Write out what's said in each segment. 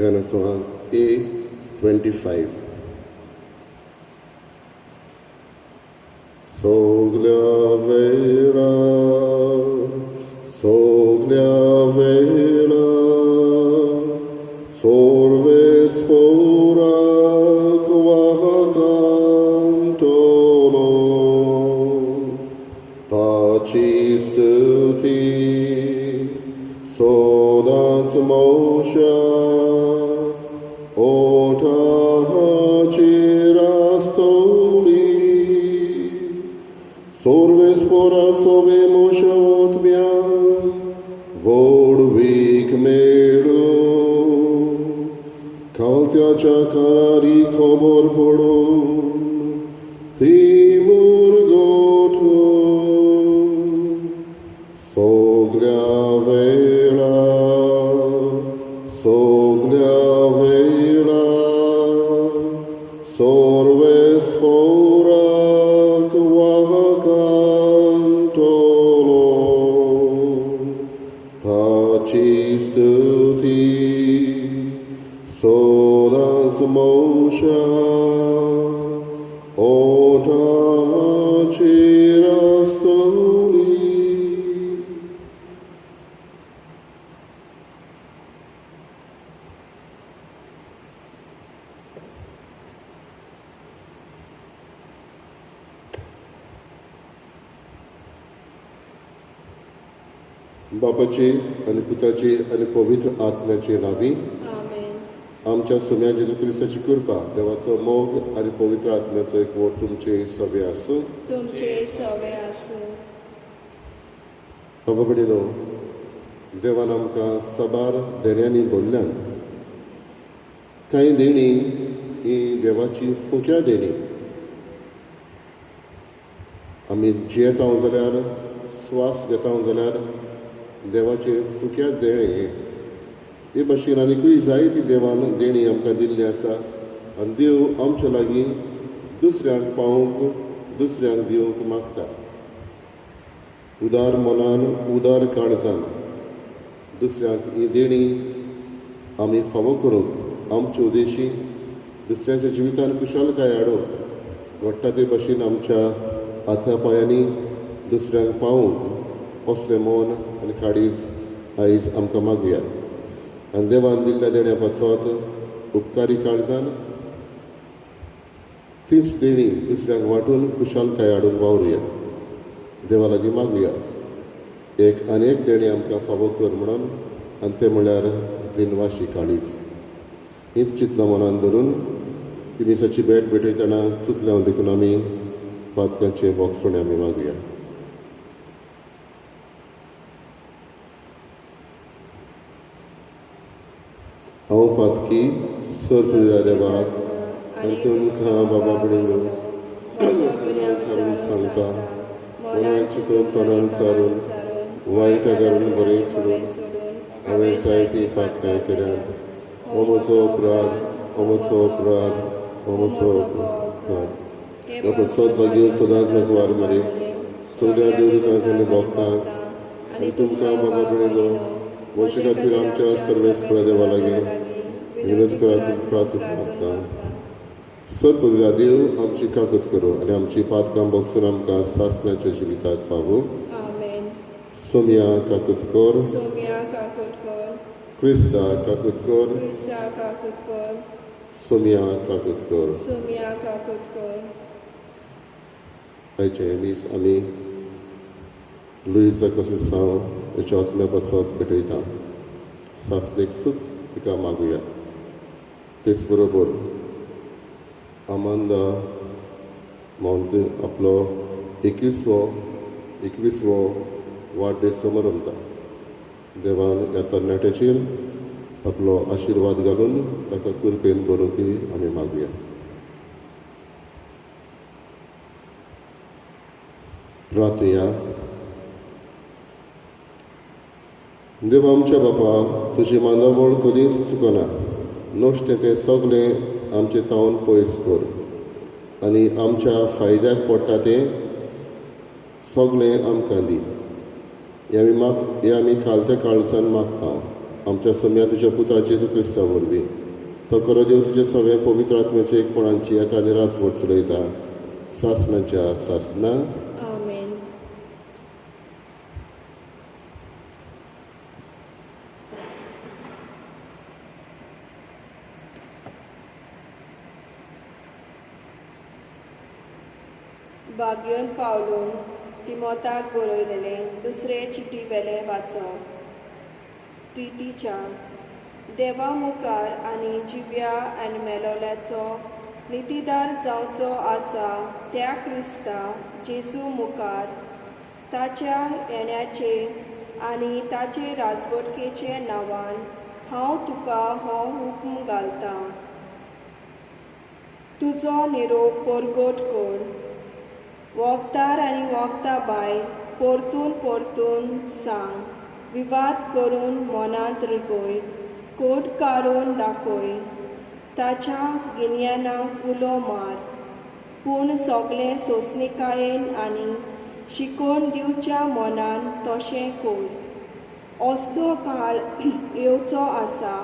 गाण्याचो A25. Soglia vera, sorve spora quahacantolo, taci stuti, sodas mosha, ota hachirastoli, sorve spora sove mosha otmian, Vodvik meru, kaltyacha karari khobor podun, Timur gotu, soglia vela, sorve spora kvahakantolo, Taci stuti, sodas mosha, ota chirastoli. बापाची आणि पुताची आणि पवित्र आत्म्याची नावी आमेन. आमच्या सुम्या जेजू क्रिस्ताची कृपा देवाचो मोग आणि पवित्र आत्म्याचो एकवट तुमचे सवे आसूं. तुमचे सवे आसूं. बाबा भयणीनो, देवान आमकां साबार देण्यांनी भरल्यान कांय देणी ही देवाची फुक्या देणी. आमी जियेता जाल्यार स्वास घेता जाल्यार देवाचे फुक्या देणे हे भाशेन आनिकूय जायती देवान देणी आमकां दिल्ली आसा आनी देव आमचे लागीं दुसऱ्यांक पावोवंक दुसऱ्यांक दिवंक मागता. उदार मनान उदार काळजान दुसऱ्यांक ही देणी आमी फावो करूंक आमचे उद्देशी दुसऱ्यांच्या जिवितान कुशलकाय हाडूंक घडटा ते भाशेन आमच्या हात्या पांयांनी दुसऱ्यांक पावोवंक असलें मन आनी काळीज आयज आमकां मागुया. आनी देवान दिल्ल्या देण्या पासत उपकारी काळजान तीच देणी दुसऱ्यांक वांटून कुशलकाय हाडून वावरुया. देवा लागीं मागुया एक आनी एक देणी आमकां फावो कर म्हणून, आनी तें म्हळ्यार दिनवाशी काळीज. हीच चिंतनां मनान धरून पिमिसाची भेट भेटयतना चुकल्यान देखून आमी पातकांचे बोगसणे आमी मागुया. हांव पातकी सर्तुल्या देवाक आनी तुमकां बाबा भयणीनो सांगता, मनाची तोंडान चारून वायट घालून बरें सोडून हांवें जायती पातकां केल्यात. हो म्हजो अपराध, हो म्हजो अपराध, हो म्हजो अपराध. बाबा सदभाग्य सदांच वार मरे सगळ्या देवतांनी भोगतांक आनी तुमकां बाबा भयणीनो वर्षे खातीर आमच्या सर्वेस्परा देवा लागीं विनंती करात प्रार्थना मागता. सर्वपुर्या देव आमची काकूत करूं आनी आमची पातकां भोगसून आमकां सासण्याच्या जिविताक पावूं. आमेन. सोम्या काकूत कर, सोम्या काकूट कर. क्रिस्ता काकूत कर, क्रिस्ता काकूट कर. सोम्या काकूत कर. सोम्या काकूट कर. आयचे दीस आमी लुईस कसिसांव हेच्या आत्म्या पासत भेटयता. सासणेक सूख तिका मागुया. तेच बरोबर आमांदा मावंत आपलो 21वो वाडदीस मनयता. देवान ह्या तरणाट्याचेर आपलो आशिर्वाद घालून ताका कृपेन भरूंकय आमी मागुया. प्रार्थया. देव आमच्या बापा, तुजी मांदावळ कधीच चुकना. नश्टें तें सगळें आमचे तावन पयस कर आनी आमच्या फायद्याक पडटा तें सगळें आमकां दी. हे आमी कालत्या काळजान मागता आमच्या सम्या तुझ्या पुता जेजू क्रिस्ता वरवीं तो खरो देव तुझे सगळे पवित्र आत्म्याचे एकपणांची येता आनी रासवट चलयता सासणाच्या सासना. आमेन. भाग्योन पावलून तिमोथाक बरयलेले दुसरे चिटी वेले वाचप. प्रितीच्या देवा मुखार आनी जिव्या आनी मेलोल्याचो नितीदार जावचो आसा त्या क्रिस्ता जेजू मुखार ताच्या येण्याचे आनी ताचे राजवटकेचे नांवान हांव तुका हो हुक्म घालतां. तुजो निरोप परगट कर. वखदार आनी वखदा भायर परतून परतून सांग. विवाद करून मनांत रिगोय. कोट काडून दाखय. ताच्या गिन्यानाक उलो मार. पूण सगळे सोंसणिकायेन आनी शिकोवन दिवच्या मनान तशें कर. असलो काळ येवचो आसा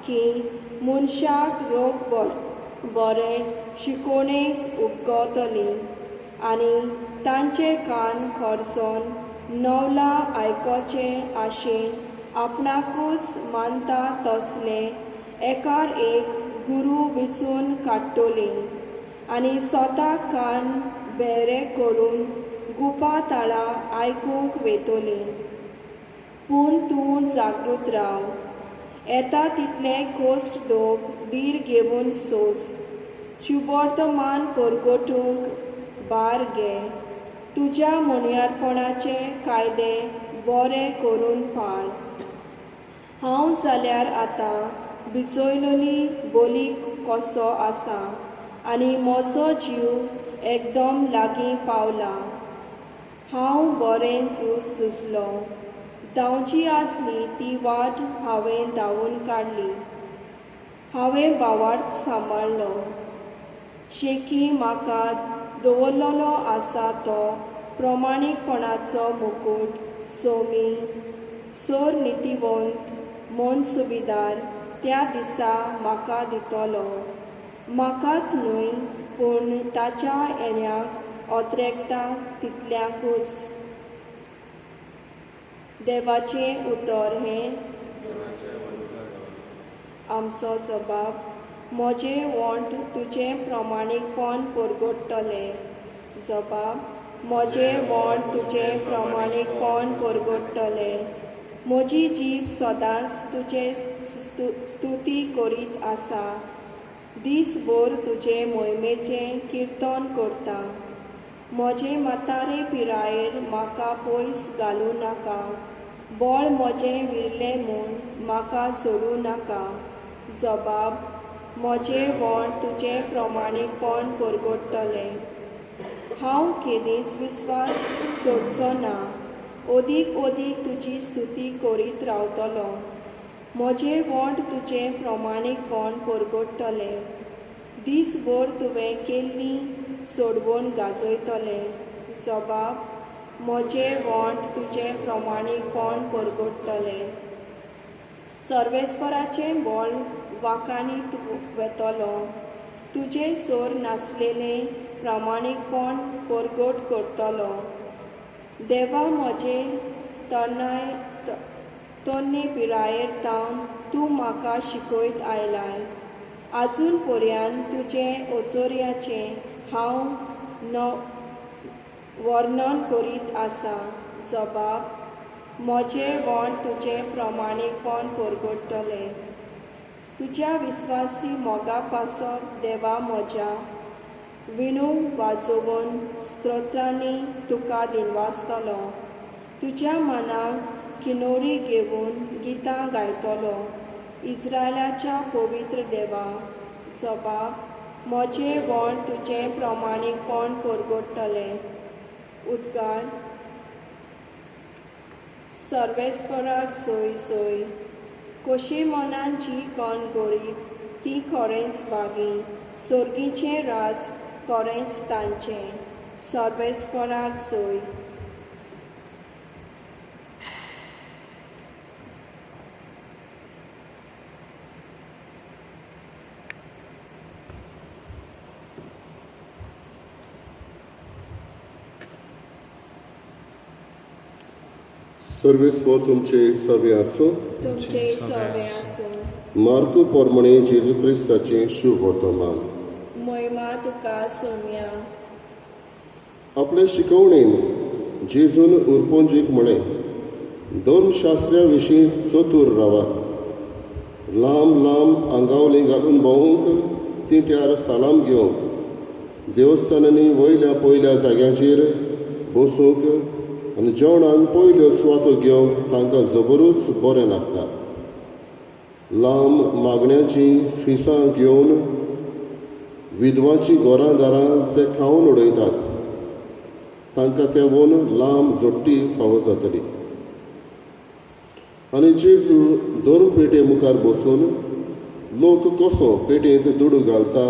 की मनशाक लोक बरें शिकोवणेक उगवतलीं आनी तांचे कान खर्चोन नवला आयकोचे आशेन आपणाकूच मानता तसले एकार एक गुरू विचून काडटलीं आनी स्वताक कान बेरे करून गुपा ताळा आयकूंक वेतलीं. पूण तूं जागृत राव. येता तितले गोश्ट लोक धीर घेवन सोंस. शुभवर्तमान परगटूंक भार घे. तुज्या मणयारपणाचे कायदे बरे करून पाळ. हांव जाल्यार आतां भिजयलोली बोलीक कसो आसा आनी म्हजो जीव एकदम लागीं पावला. हांव बरें झुजलो. धांवची आसली ती वाट हांवें धांवून काडली. हांवें भावार्थ सांबाळ्ळो. शेकी म्हाका दवरलेलो आसा तो प्रमाणीकपणाचो मुकूट सोमी सोर नितीवंत मन सुबेदार त्या दिसा म्हाका दितलो. म्हाकाच न्हय पूण ताच्या येण्याक ओत्रेकता तितल्याकूच. देवाचें उतर हें आमचो जबाब. म्हजें वोंट तुजें प्रमाणीकपण परगडटलें. जबाब. म्हजें वोंट तुजें प्रमाणीकपण परगडटलें. म्हजी जीब सदांच तुजें स्तुती करीत आसा. दीसभर तुजे मोहिमेचें किर्तन करता. म्हजे म्हातारे पिरायेर म्हाका पयस घालूं नाका. बळ म्हजें विरलें म्हूण म्हाका सोडूं नाका. जबाब. म्हजें वोंट तुजें प्रमाणीकपण परगडटलें. हांव केदींच विस्वास सोडचो ना. ओदीक ओदीक तुजी स्तुती करीत रावतलो. म्हजें वोंट तुजें प्रमाणीकपण परगडटलें. दीसभर तुवें केल्लीं सोडवण गाजयतलें. जबाब. म्हजें वोंट तुजें प्रमाणीकपण परगडटलें. सर्वेस्पराचें बळ वांकानीत वेतलो. तुजें सोर नासलेलें प्रामाणीकपण परगट करतलो. देवा म्हजे तरणे पिरायेर तावन तूं म्हाका शिकयत आयलाय. आजून पर्यंत तुजें ओचोऱ्याचें हांव वर्णन करीत आसा. जबाब. म्हजें वोंट तुजें प्रमाणीकपण परगडटलें. तुज्या विस्वासी मोगा पासत देवा म्हज्या विणू वाजोवन स्तोत्रांनी तुका दिनवासतलो. तुज्या मनाक किनोरी घेवन गितां गायतलो. इस्रायलाच्या पवित्र देवा. जबाब. म्हजें वोंट तुजें प्रमाणीकपण परगडटलें. उद्गार. सर्वेस्पराक सोय सोय. कशी मनान जी कोण गरीब ती खरेंच बागी. सर्गीचें राज खरेंच तांचें. सर्वेस्पराक सोय. सर्वेस्पर तुमचे सवे आसूं. तुमचे सवे आसूं. मार्क पोरमणे जेजू क्रिस्ताचें शुभ वर्तमान. महिमा तुका सोम्या. आपल्या शिकवणेन जेजून उरपोंजीक म्हळें, धर्मशास्त्रा विशीं चतूर रावात. लांब लांब आंगावलीं घालून भोंवूंक, तिट्यार सालाम घेवंक, देवस्थानांनी वयल्या पयल्या जाग्यांचेर बसूंक आनी जेवणाक पयल्यो सुवातो घेवंक तांकां जबरूच बरें लागता. लांब मागण्यांची फिसां घेवन विधवांची घरां दारां ते खावन उडयतात. तांकां ते वोन लांब जोडटी फावो जातली. आनी जेजू धर्म पेटे मुखार बसून लोक कसो पेटेंत दुडू घालता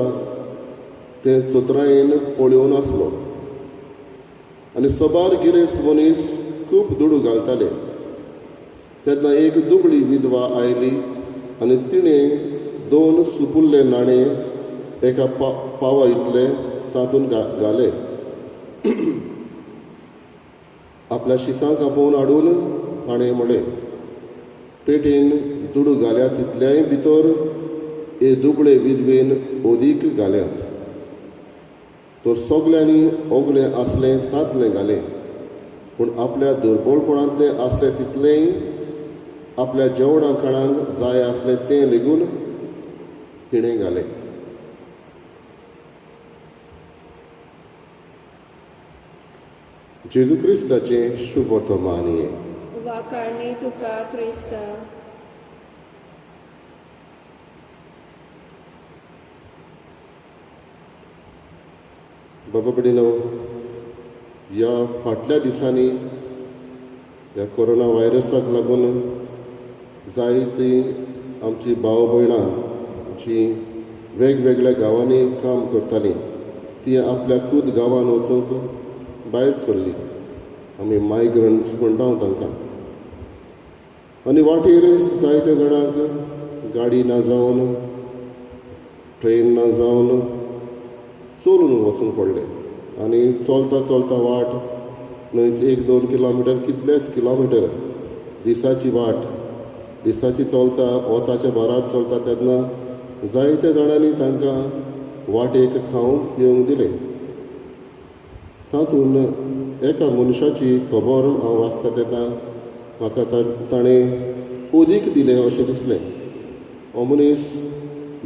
तें चोत्रायेन पळोवन आसलो. आनी सबार गिरेस्त मनीस खूब दुडू घालताले. तेन्ना एक दुबळी विधवा आयली आनी तिणें 2 सुपुल्ले नाणे एका पावा इतले तातूंत घाले. आपल्या शिसांक आपोवन हाडून ताणें म्हळें, पेटेन दुडू घाल्या तितल्याय भितर हे दुबळे विधवेन ओदीक घाल्यात. तर सगल्यांनी ओगलें आसलें तातलें घालें, पूण आपल्या दुर्बळपणांतलें आसलें तितलेंय आपल्या जेवणा खाणांक जाय आसलें तें लेगून तिणें घालें. जेजू क्रिस्ताचें शुभ वर्तमान हे. वाखाणणी तुका क्रिस्ता. बाबा भयणीनो, ह्या फाटल्या दिसांनी ह्या कोरोना व्हायरसाक लागून जायतीं आमची भाव भयणां जीं वेगवेगळ्या गांवांनी काम करतालीं तीं आपल्या खूद गांवांत वचूंक भायर सरलीं. आमी मायग्रंट्स म्हणटा तांकां. आनी वाटेर जायत्या जाणांक गाडी ना जावन, ट्रेन ना जावन चलून वचूंक पडलें. आनी चलता चलता वाट न्हय 1-2 किलोमिटर, कितलेच किलोमिटर दिसाची वाट, दिसाची चलता वताच्या भरार चलता तेन्ना जायत्या जाणांनी तांकां वाटेक खावंक पिवंक दिलें. तातूंत एका मनशाची खबर हांव वाचता तेन्ना म्हाका ताणें ओदीक दिलें अशें दिसलें. हो मनीस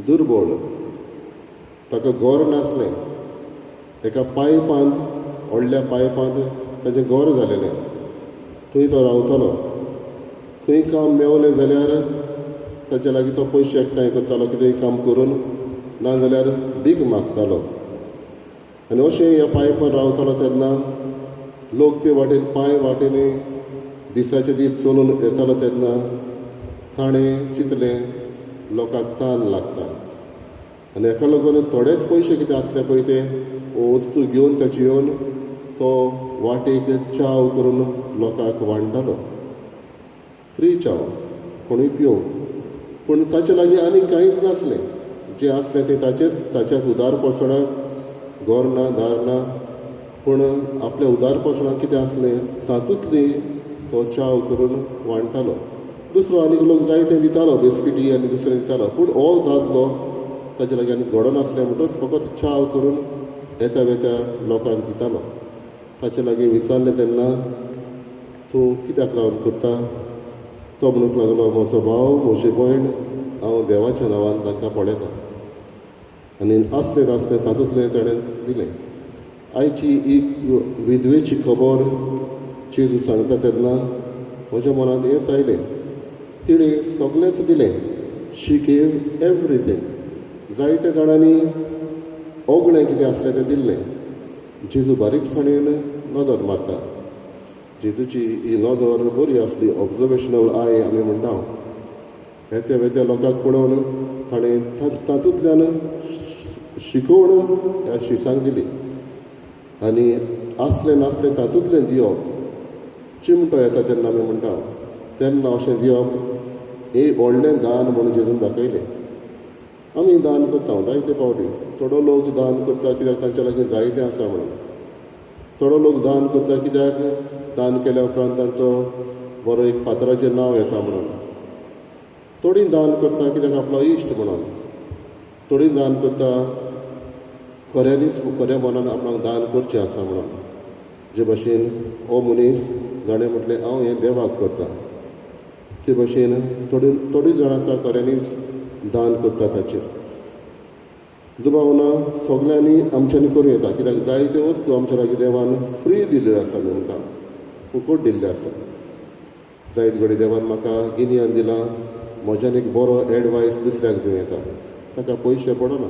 दुर्बळ, ताका घर नासलें. एका पायपांत, व्हडल्या पायपांत ताचें घर जालेलें. थंय तो रावतालो. खंय काम मेवलें जाल्यार ताचे लागीं तो पयशे एकठांय करतालो कितेंय काम करून, नाजाल्यार भीक मागतालो. आनी अशें ह्या पायपार रावतालो तेन्ना लोक ते वाटेन पांय वाटेनी दिसाचे दीस चलून येतालो तेन्ना ताणें चिंतलें लोकांक तान लागता. आनी हेका लागून थोडेच पयशे कितें आसले पळय ते वस्तू घेवन ताची येवन तो वाटेक च्याव करून लोकांक वांटतालो. फ्री च्याव, कोणूय पिवंक. पूण ताचे लागीं आनी कांयच नासलें. जें आसलें तें ताच्याच उदारपसणाक घर ना, दार ना. पूण आपल्या उदारपसणाक कितें आसलें तातूंतली तो च्याव करून वांटतालो. दुसरो आनीक लोक जायते दितालो, बिस्किटी आनी दुसरें दितालो. पूण हो दादलो ताचे लागीं आनी घडो नासलें म्हणटच फकत च्याव करून येत्या वेत्या लोकांक दितालो. ताचे लागीं विचारलें तेन्ना तूं कित्याक लागून करता? तो म्हणूंक लागलो, म्हजो भाव, म्हजी भयण, हांव देवाच्या नांवान तांकां पळयता. आनी आसलें नासलें तातूंतलें ताणें दिलें. आयची ही विधवेची खबर जेजू सांगता तेन्ना म्हज्या मनांत हेंच आयलें. तिणें सगळेंच दिलें. शी गेव एवरीथींग. जायत्या जाणांनी ओगणें कितें आसलें तें दिल्लें. जेजू बारीकसाणेन नदर मारता. जेजूची ही नदर बरी आसली, ऑब्जर्वेशनल आय आमी म्हणटा. येत्या वेत्या लोकांक पळोवन ताणें तातूंतल्यान शिकवण ह्या शिसांक दिली. आनी आसलें नासलें तातूंतलें दिवप. चिमटो येता तेन्ना आमी म्हणटा तेन्ना अशें दिवप हें व्हडलें दान म्हणून जेजून दाखयलें. आमी दान करता जायते फावटी. थोडो लोक दान करता कित्याक तांचे लागीं जायतें आसा म्हणून. थोडो लोक दान करता कित्याक दान केल्या उपरांत तांचो बरो एक फातराचें नांव येता म्हणून. थोडीं दान करता कित्याक आपलो इश्ट म्हणून, थोडीं दान करता खऱ्या मनान आपणाक दान करचें आसा म्हणून. जे भाशेन हो मनीस जाणें म्हटलें हांव हें देवाक करता, ते भाशेन थोडीं जाणां आसा खऱ्यांनीच दान करता ताचेर. दुबाव ना, सगल्यांनी आमच्यांनी करूं येता कित्याक जायत्यो वस्तू आमच्या लागीं देवान फ्री दिल्ल्यो आसा न्हू आमकां, फुकट दिल्ल्यो आसा. जायत घडी देवान म्हाका गिन्यान दिलां, म्हज्यान एक बरो एडवायस दुसऱ्याक दिवं येता, ताका पयशे पडना.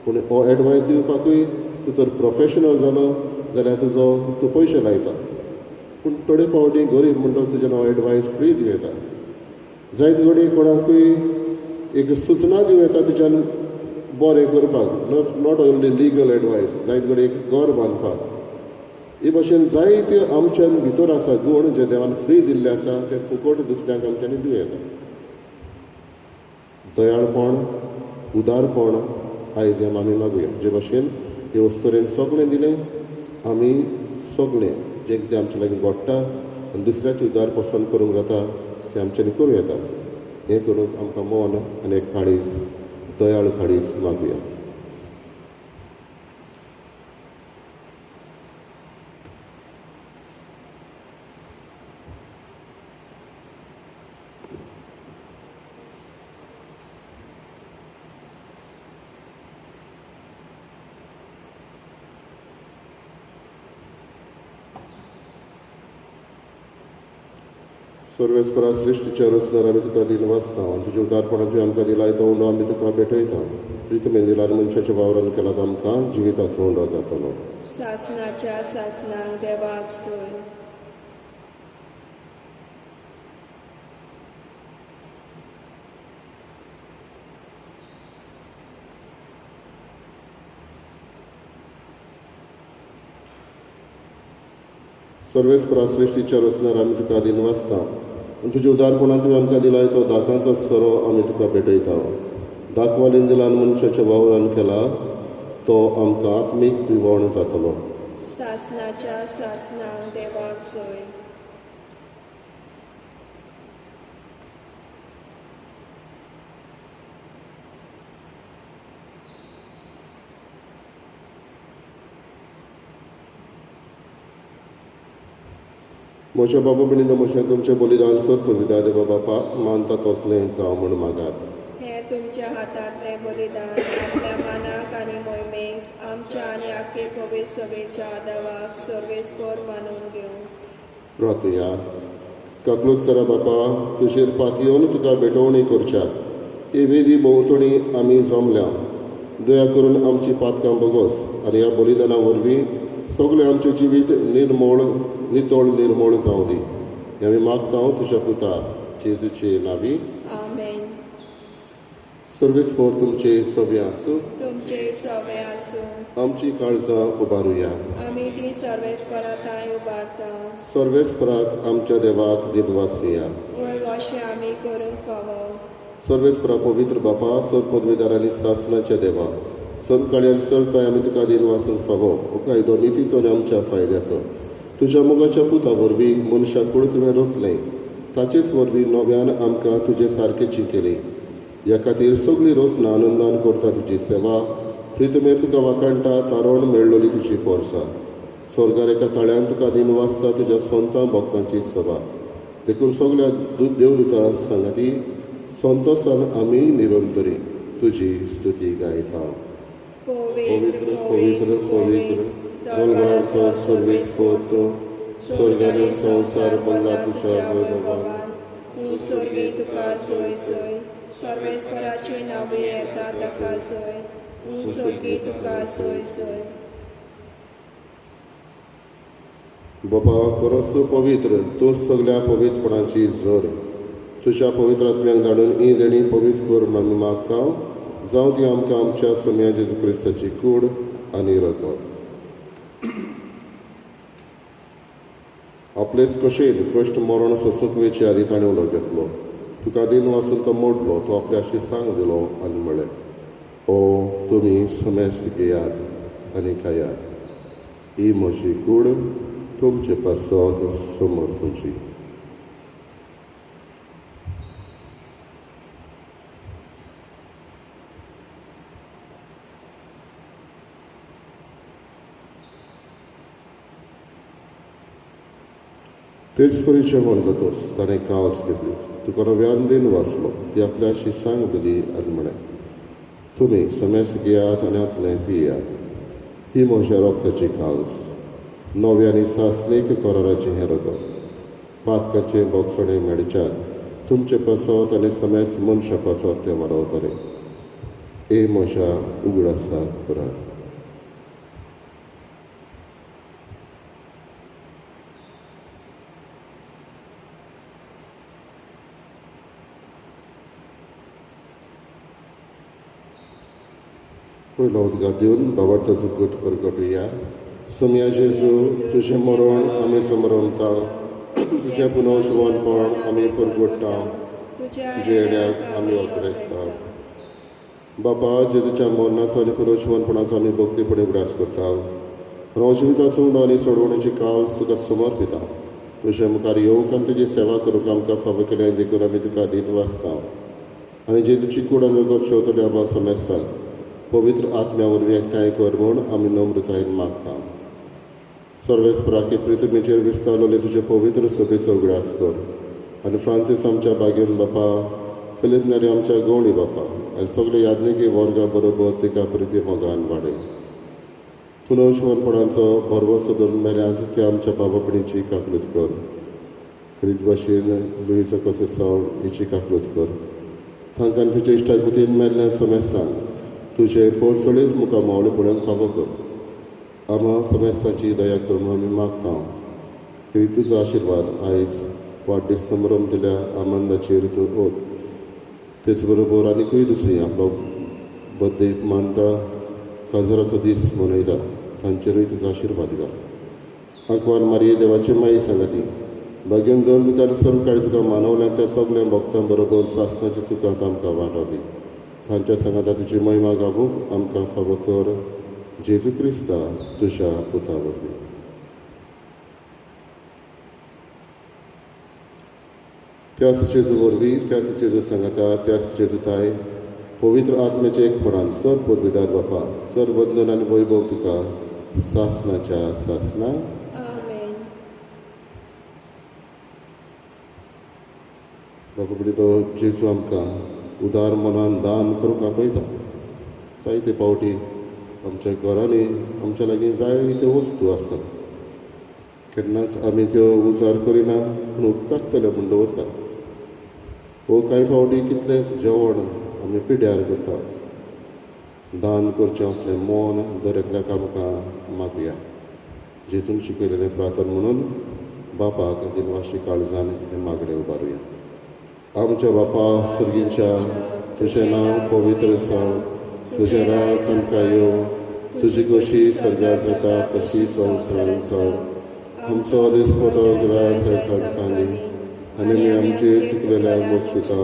पूण हो एडवायस दिवपाकूय तूं तर प्रोफेशनल जालो जाल्यार तूं पयशे लायता. पूण थोडे फावटी गरीब म्हणटच तुज्यान हो एडवायस फ्री दिवं येता. जायत घडी कोणाकूय एक सुचना दिवं येता तुज्यान बरें करपाक, नॉट ओन्ली लिगल एडवायस, जायत घडी एक घर बांदपाक. हे भाशेन जायत्यो आमच्यान भितर आसा गूण जे देवान फ्री दिल्ले आसा, ते फुकट दुसऱ्यांक आमच्यांनी दिवं येता. दयाळपण, उदारपण आयज हें आमी मागुया. जे भाशेन हे वस्तुरेन सगळें दिलें, आमी सगळें जें कितें आमचे लागीं घडटा आनी दुसऱ्याचें उदार पसंद करूंक जाता तें आमच्यांनी करूं येता. हें करूंक आमकां मन आनी एक काळीज, दयाळ काळीज मागुया. सर्वेस्परा सृश्टीच्या रचणार आमी तुका दिन वाचता, तुज्या उदारपणान तुवें आमकां दिलाय तो उंडो आमी तुका भेटयता. प्रितमेन दिल्यार मनशाच्या वावरान केला तो आमकां जिविताचो उंडो जातलो. सासनाच्या सासनांक देवाक सोय. सर्वेस्परा सृश्टीच्या रचणार आमी तुका दिन वाचता, आनी तुज्या उदारपणान तुवें आमकां दिलाय तो दाखांचो सरो आमी तुका भेटयता. दाखवालीन दिलान मनशाच्या वावरान केला तो आमकां आत्मीक पिवण जातलो. सासनाच्या सासनांक देवाक सोय. म्हज्या बाबा भयणींद म्हजें तुमचें बलिदान सोडून देवा बापा मानता तसलें जावं म्हूण मागात. हें तुमच्या हातांतलें बलिदान आपल्या मानाक आनी मोहिमेक आमच्या आनी आख्खे पवित्र सभेच्या देवाक सर्वेस्पर मानून घेवं. प्रार्थया. काकलूच सरा बापा, तुजेर पातयेवन तुका भेटवणी करच्या हे वेदी भोंवतणी आमी जमल्या. दया करून आमची पातकां बगोस आनी ह्या बलिदाना वरवीं सगळें आमचें जिवीत नितळ निर्मळ जावं दी. हें आमी मागता तुज्या पुता जेजूचे नांवी. आमेन. सर्वेस्पर तुमचे सवे आसूं. तुमचे सवे आसूं. आमची काळजां उबारुया. आमी ती सर्वेस्पराताय उबारता. सर्वेस्पराक आमच्या देवाक दिन वाचुया. वय अशें आमी करूंक फावो. सर्वेस्परा पवित्र बापा, सर पदवीदारांनी सासणाच्या देवा, सर काळ्यान सरताय आमी तुका दिन वाचूंक फावो. हो कायदो नितीचो आनी आमच्या फायद्याचो. तुज्या मोगाच्या पुता वरवीं मनशाक कुळ तुवें रचलें, ताचेच वरवीं नव्यान आमकां तुजे सारकेची केली. ह्या खातीर सगळीं रचना आनंदान करता तुजी सेवा. प्रितमेर तुका वाकाणटा तारण मेळ्ळोली तुजी पोरसां. स्वर्गार एका ताळ्यान तुका दिन वाचता तुज्या संतां भक्तांची सभा. देखून सगळ्या देवदूतां सांगाती संतोसान आमी निरंतरी तुजी स्तुती गायता. पवित्र पवित्र पवित्र दरबाराचो सर्वेस्पर तूं, स्वर्गानी संवसार भरला तुज्या वैभवान. तूं स्वर्गी तुका सोय सोय, सर्वेस्पराची नांवी येता ताका सोय. तूं स्वर्गी तुका सोय सोय. बाबा खरोच तूं पवित्र, तूंच सगळ्या पवित्रपणाची जर. तुज्या पवित्र आत्म्याक धाडून ही देणी पवित्र कर म्हूण आमी मागता. जावं ती आमकां आमच्या सोम्या जेजू क्रिस्ताची कूड आनी रगत. आपलेच कशेन कश्ट मरण सोंसुकवेचे आदी ताणें उलो घेतलो. तुका दिन वाचून तो मोडलो, तो आपल्याशी सांग दिलो आनी म्हळें, ओ तुमी समेस्त घेयात आनी खायात. ही म्हजी कूड तुमचे पासत समोर तुमची. तेच परिचय म्हण जातोस ताणें कावस घेतली. तुका नव्यान दिन वाचलो ती आपल्या शिसांक दिली आनी म्हणें, तुमी समेस घेयात आनी आपलें पियात. ही म्हज्या रोगताची कावस. नव्या आनी सासणीक कराराचें हें रगत. पातकाचें बोगसणें मेडच्यान तुमचें पासत आनी समेस मनशां पासत तें वाडवतलें. हे म्हज्या उगडासाक करात. पयलो उदगार दिवन बाबार्थाचो गट परगटुया. समया जेजू तुजें मरण आमी समरमता, तुजें पुनर्जीवनपण आमी परगटता, तुजे येड्याक आमी वखदायता. बापा जेजूच्या मरणाचो आनी पुनर्जीवनपणाचो आमी भक्तीपणी उगडास करता. जिविताचो उंडो आनी सोडवणेची काल तुका समर्पिता. तुजे मुखार येवंक आनी तुजी सेवा करूंक आमकां फावो केलें देखून आमी तुका दीन वाचता. आनी जेजूची कूड आनी रगत शेवतले आबा समेस्ता पवित्र आत्म्या वरवीं एकठांय कर म्हूण आमी नम्रतायेन मागता. सर्वेस्पराकी प्रितमेचेर विस्तारलोले तुजे पवित्र सभेचो उगडास कर. आनी फ्रांसीस आमच्या बागेन बापा, फिलीप नेरी आमच्या गवणी बापा आनी सगळे यादनिकी वर्गा बरोबर तिका प्रिती मोगान वाडय. पुनर्जीवनपणाचो भरवोसो धरून मेल्यांत ते आमच्या बाबापणीची काकलूत कर. क्रीत भाशेन लुईसा कोसेसांव हिची काकलूत कर. तांकां तुजे इश्टागतीन मेल्ल्या समेस्तांक तुजे पोरसळीत मुखार मावळेपणान फावो कर. आम्हा समेस्ताची दया करून आमी मागता की तुजो आशिर्वाद आयज वाडदीस संभ्रम दिल्या आनंदाचेर तूं ओत. तेच बरोबर आनीकूय दुसरी आपलो बर्थडे मानता काजराचो दीस मनयता तांचेरूय तुजो आशिर्वाद घाल. आंकवार मारये देवाची माई सांगाती बागेन दोन दितांनी सर्व काळी तुका मानवल्या त्या सगळ्या भक्तां बरोबर सासणाच्या सुखांत आमकां वांटो दी. तांच्या सांगाता तुजी महिमा गावूंक आमकां फावो कर. जेजू क्रिस्ता तुज्या पुता वरवीं. त्याच जेजू वरवीं, त्याच जेजू सांगाता, त्याच जेजूताय पवित्र आत्म्याचे एकपणान सर पदवीदार बापा सर वंदन आनी वैभव तुका सासणाच्या सासणा. आमेन. बाबा बडी तो जेजू आमकां उदार मनान दान करूंक आपयता. जायते पावटी आमच्या घरांनी आमच्या लागीं जायत्यो वस्तू आसतात. केन्नाच आमी त्यो उजार करिना पूण उपकारतले म्हूण दवरता. वो कांय फावटी कितलेंच जेवण आमी पिड्यार करता. दान करचें असलें मोन दर एकल्याक आमकां मागया. जेजून शिकयलेलें प्रार्थना म्हणून बापाक दिनवाशी काळजान हें मागणें उबारुया. आमच्या बापा सर्गींच्या तुजें नांव पवित्र जावं. तुजें राज आमकां येवं. तुजी कशी स्वर्गार जाता तशी संवसारांत जावं. आमचो दिसपटो ग्रास सडकां दी आनी आमी आमचेर चुकलेल्यांक बक्षिता.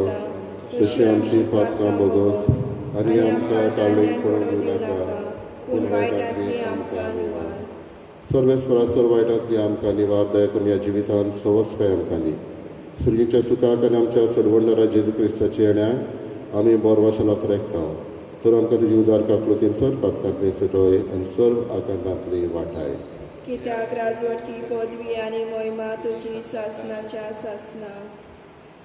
तशी आमची पातकां बोगस आनी आमकां ताळेक पडूंक नाका पूण वायटांतली आमकां निवार. सर्वेस्परा सर्व वायटांतली आमकां निवार. दया करून ह्या जिवितांत सवस्काय आमकां दी. सुर्गीच्या सुखाक आनी आमच्या सडवडणारा जेजू क्रिस्ताच्या येण्याक आमी बोरवाशें नोतरेकता. तर आमकां तुजी उदार काकलुतीन सर पातकांतली सुटोय आनी सर्व आकांतांतली वाटाय. कित्याक राजवटकी पदवी आनी महिमा तुजी सासणाच्या सासणा.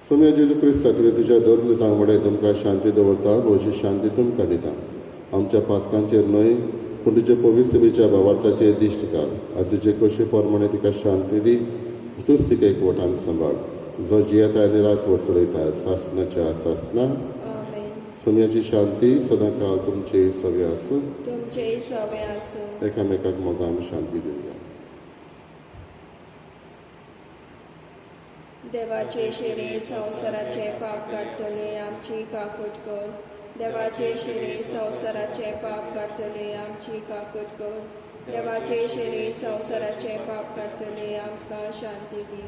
सोम्या जेजू क्रिस्ता तुवें तुज्या धर्म दितांक म्हणलें तुमकां शांती दवरता. म्हजी शांती तुमकां दिता. आमच्या पातकांचेर न्हय पूण तुजे पवित्र सभेच्या भावार्थाचेर दिश्ट घाल आनी तुजे कशे प्रमाणे तिका शांती दी. तूंच तिका एकवटान सांबाळ जो जियेता आनी राजवट चलयता सासणाच्या सासणा. आमेन. सोम्याची शांती सदां काळ तुमचे सवे आसूं. तुमचेय सवे आसूं. एकामेकाक मोगान शांती दिवया. देवाचे शेरे संवसाराचे पाप काडटले आमची काकूट कर. देवाचे शेरे संवसाराचे पाप काडटले आमची काकूट कर. देवाचे शेरे संवसाराचे पाप काडटले आमकां शांती दी.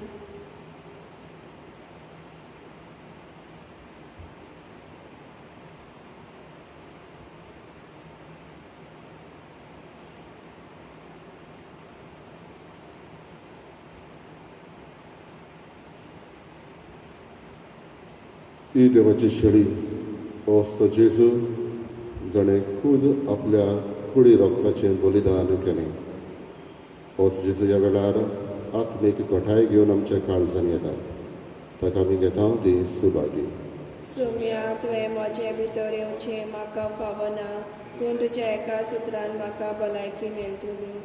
ही देवाची शेळी असतो जेजू जणें खूद आपल्या कुडी रोगताचें बलिदान केलें. होच जेजू ह्या वेळार आत्मीक घोटाय घेवन आमच्या काळजान येता ताका आमी घेता ती सुभागी. सुम्या तुवें म्हजे भितर येवचें म्हाका फावना, पूण तुज्या एकाच उतरान म्हाका भलायकी मेळटली.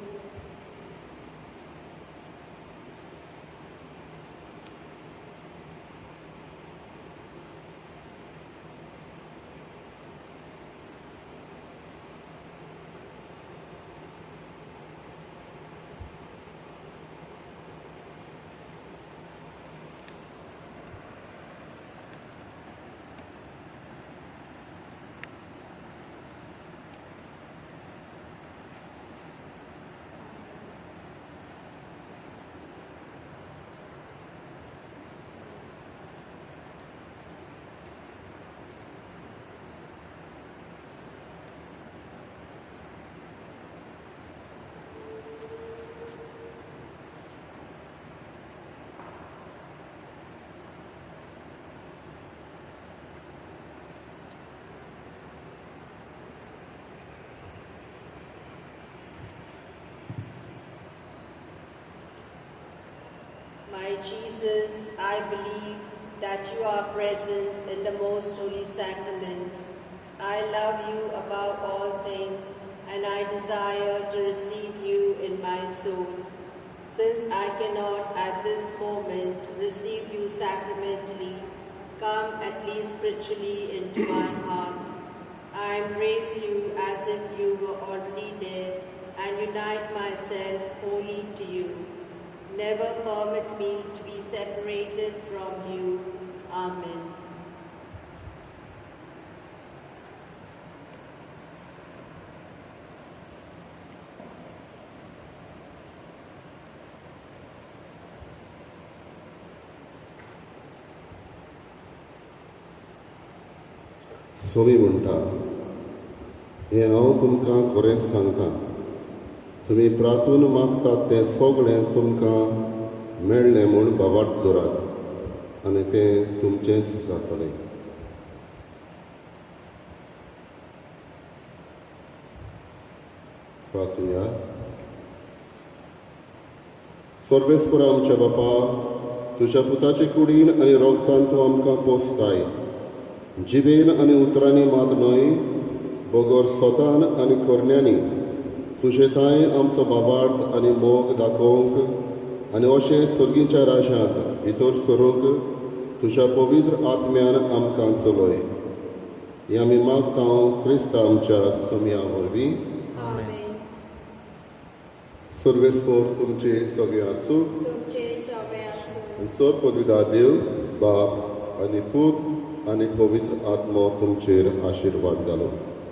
My Jesus, I believe that you are present in the most holy sacrament. I love you above all things, and I desire to receive you in my soul. Since I cannot at this moment receive you sacramentally, come at least spiritually into my heart. I embrace you as if you were already there and unite myself wholly to you. Never permit me to be separated from you. Amen. स्वामी म्हणटा, हें हांव तुमकां खरेंच सांगता, तुमी प्रार्थून मागतात तें सगळें तुमकां मेळ्ळें म्हूण बाबार्थ दवरात आनी तें तुमचेंच जातलें. प्रार्थुया. सर्वेस्परा आमच्या बापा, तुज्या पुताचे कुडीन आनी रोगतान तूं आमकां पोसताय. जिबेन आनी उतरांनी मात न्हय, बगर स्वतान आनी करण्यांनी तुजे थंय आमचो बाबार्थ आनी मोग दाखोवंक आनी अशें सर्गीच्या राशांत भितर सरूंक तुज्या पवित्र आत्म्यान आमकां चलय. हें आमी मागता क्रिस्ता आमच्या सोम्या वरवीं. आमेन. सर्वेस्पोर तुमचे सगळे आसूं. तुमचे सवे आसूं. सर पदवीदा देव बाप आनी पूत आनी पवित्र आत्मो तुमचेर आशिर्वाद घालो.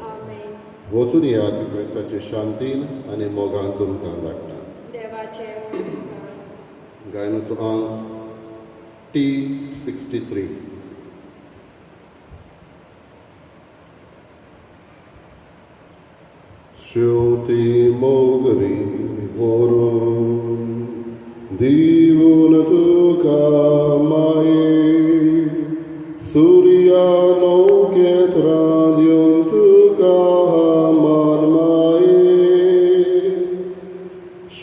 आमेन. वचून येयात क्रिस्ताचे शांतीन आनी मोगान तुमकां धाडटा. देवाचे उमेदवार. गायनाचो अंक T63. शेवटी मोगरी व्हरून दिवन तुका माये, सुर्या नौकेत रांदून तुका मान माये.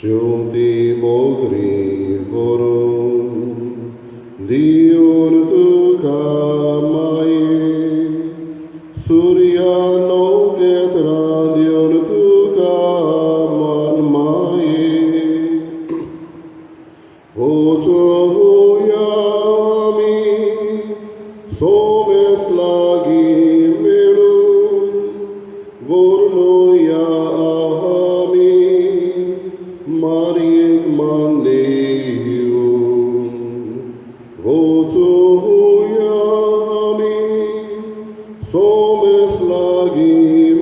शेवटी मोगरी व्हरून दिवन तुका माये, सुर्या नौकेत रांदून तुका मान माये. वचोया आमी सोमेस लागी मेळून, वर्णुया आमी मारयेक मान दिवन. वचोया आमी सोमेस लागी